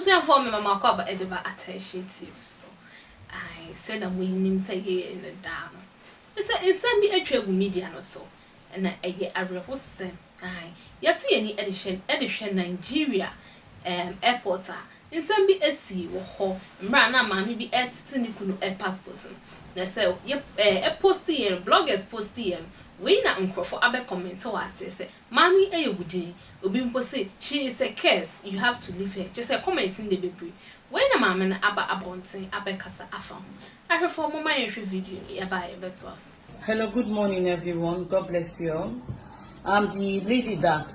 Abusuya for me mama ko aba edeba attention to so. I said I'm willing say here in the down. It's a be atwa media no so. And I awerehosem. Aye. Yatu ye ni edition Nigeria airport a. Nsem bi esi wo ho. Mra na maami bi etete ni kunu passport. Na say post here bloggers post here. We na nkrofo abe comment wa say mami eyebudi obi mpo say she is a curse, you have to leave her. Just a comment in the baby. When na mama na aba abonten abe kasa afam. I for mama yehwe video e ba e beto us. Hello, good morning everyone. God bless you all. I'm the lady that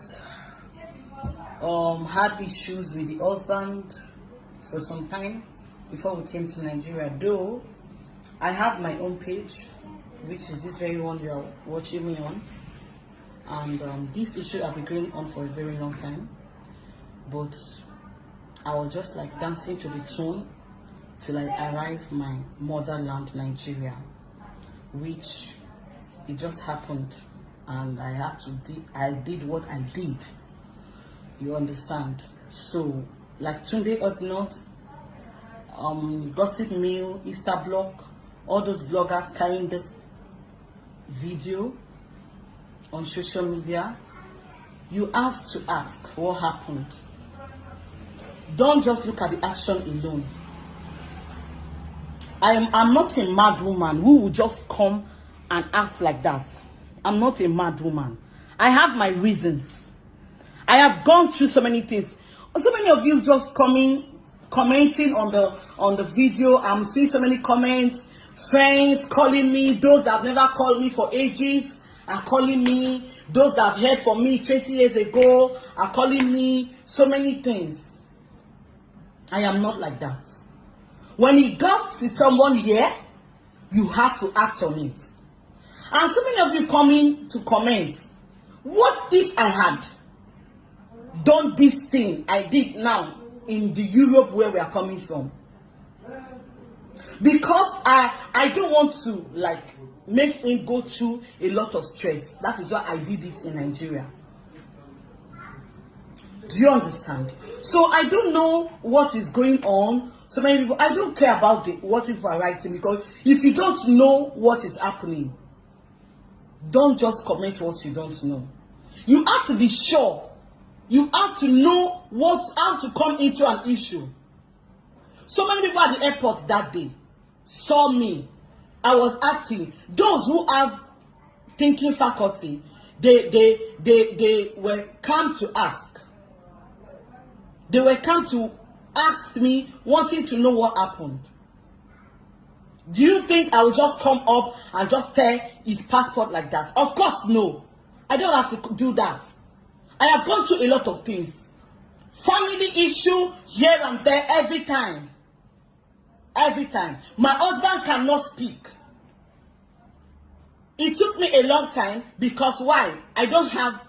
had issues with the husband for some time before we came to Nigeria. Though I have my own page, which is this very one you are watching me on, and this issue has been going on for a very long time, but I was just like dancing to the tune till I arrived my motherland, Nigeria, which it just happened, and I had to I did what I did, you understand. So like Tunde Upnot, Gossip Mill, Easter Block, all those bloggers carrying this video on social media, you have to ask what happened. Don't just look at the action alone. I'm not a mad woman who will just come and act like that. I'm not a mad woman. I have my reasons. I have gone through so many things. So many of you just commenting on the video. I'm seeing so many comments. Friends calling me, those that have never called me for ages are calling me, those that have heard from me 20 years ago are calling me, so many things. I am not like that. When it gets to someone here, you have to act on it. And so many of you coming to comment, what if I had done this thing I did now in the Europe where we are coming from? Because I don't want to like make him go through a lot of stress. That is why I did it in Nigeria. Do you understand? So I don't know what is going on. So many people, I don't care about what people are writing, because if you don't know what is happening, don't just comment what you don't know. You have to be sure. You have to know how to come into an issue. So many people at the airport that day saw me. I was acting. Those who have thinking faculty, they were come to ask. They were come to ask me, wanting to know what happened. Do you think I will just come up and just tear his passport like that? Of course, no. I don't have to do that. I have gone through a lot of things. Family issue here and there every time. Every time. My husband cannot speak. It took me a long time because why? I don't have.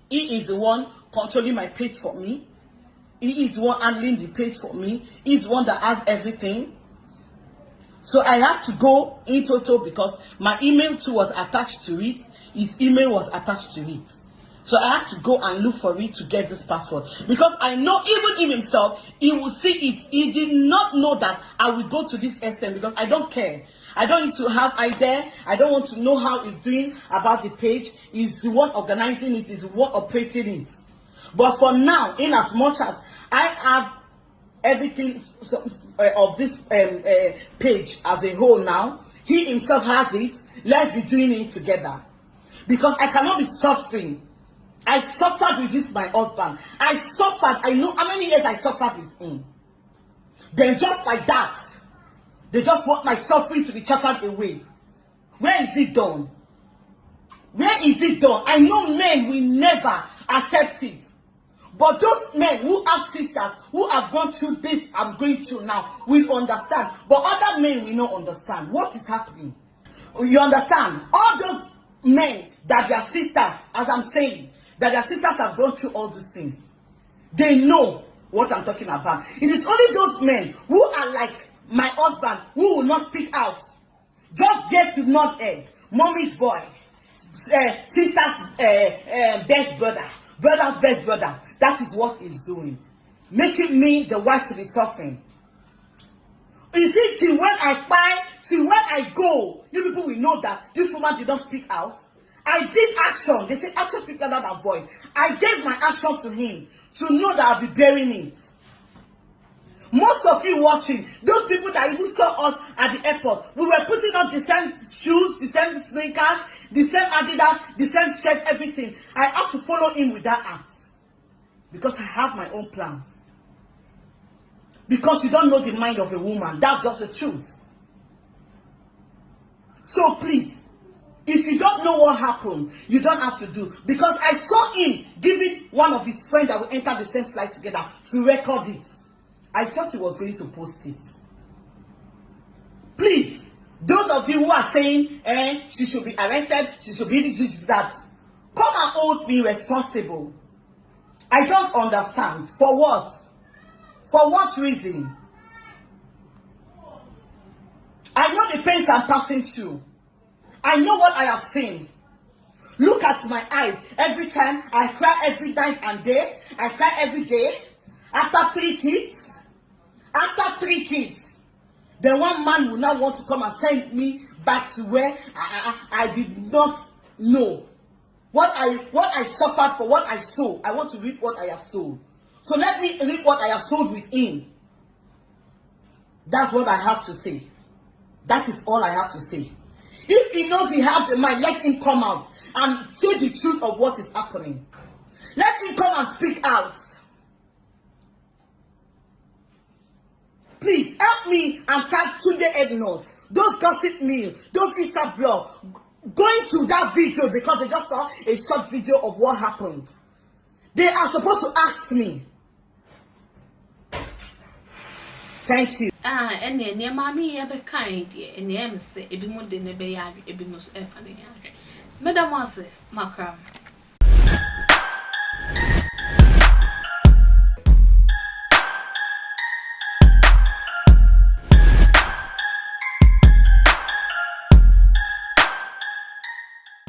He is the one controlling my page for me. He is the one handling the page for me. He's the one that has everything. So I have to go in total because my email too was attached to it. His email was attached to it. So I have to go and look for it to get this password. Because I know even him himself, he will see it. He did not know that I will go to this extent because I don't care. I don't need to have idea. I don't want to know how he's doing about the page. He's the one organizing it. He's the one operating it. But for now, in as much as I have everything of this page as a whole now, he himself has it. Let's be doing it together. Because I cannot be suffering. I suffered with this, my husband. I suffered. I know how many years I suffered with him. Then just like that, they just want my suffering to be chattered away. Where is it done? Where is it done? I know men will never accept it. But those men who have sisters, who have gone through this I'm going through now, will understand. But other men will not understand what is happening. You understand? All those men that their sisters, as I'm saying, that their sisters have gone through all these things. They know what I'm talking about. It is only those men who are like my husband, who will not speak out. Just get to nod head. Mommy's boy. Sister's best brother. Brother's best brother. That is what he's doing. making me the wife to be suffering. You see, till when I cry, till when I go, you people will know that this woman did not speak out. I did action. They say action speaks louder than voice. I gave my action to him to know that I'll be bearing it. Most of you watching, those people that even saw us at the airport, we were putting on the same shoes, the same sneakers, the same Adidas, the same shirt, everything. I have to follow him with that act. Because I have my own plans. Because you don't know the mind of a woman. That's just the truth. So please, if you don't know what happened, you don't have to do. Because I saw him giving one of his friends that will enter the same flight together to record it. I thought he was going to post it. Please, those of you who are saying, she should be arrested, she should be this, she should be that, come and hold me responsible. I don't understand. For what? For what reason? I know the pains I'm passing through. I know what I have seen. Look at my eyes. Every time I cry every night and day. I cry every day. After 3 kids. After 3 kids. Then one man will now want to come and send me back to where I did not know. What I suffered for, what I sowed. I want to reap what I have sowed. So let me reap what I have sowed with him. That's what I have to say. That is all I have to say. If he knows he has the mind, let him come out and say the truth of what is happening. Let him come and speak out. Please help me and tag Tvgh head notes. Those gossip me, those Instagram, going to that video because they just saw a short video of what happened. They are supposed to ask me. Thank you. And then mommy ever kind, and say, ebi mo de ne be ya, ebi mo so e fa ne ya. Madam was macram.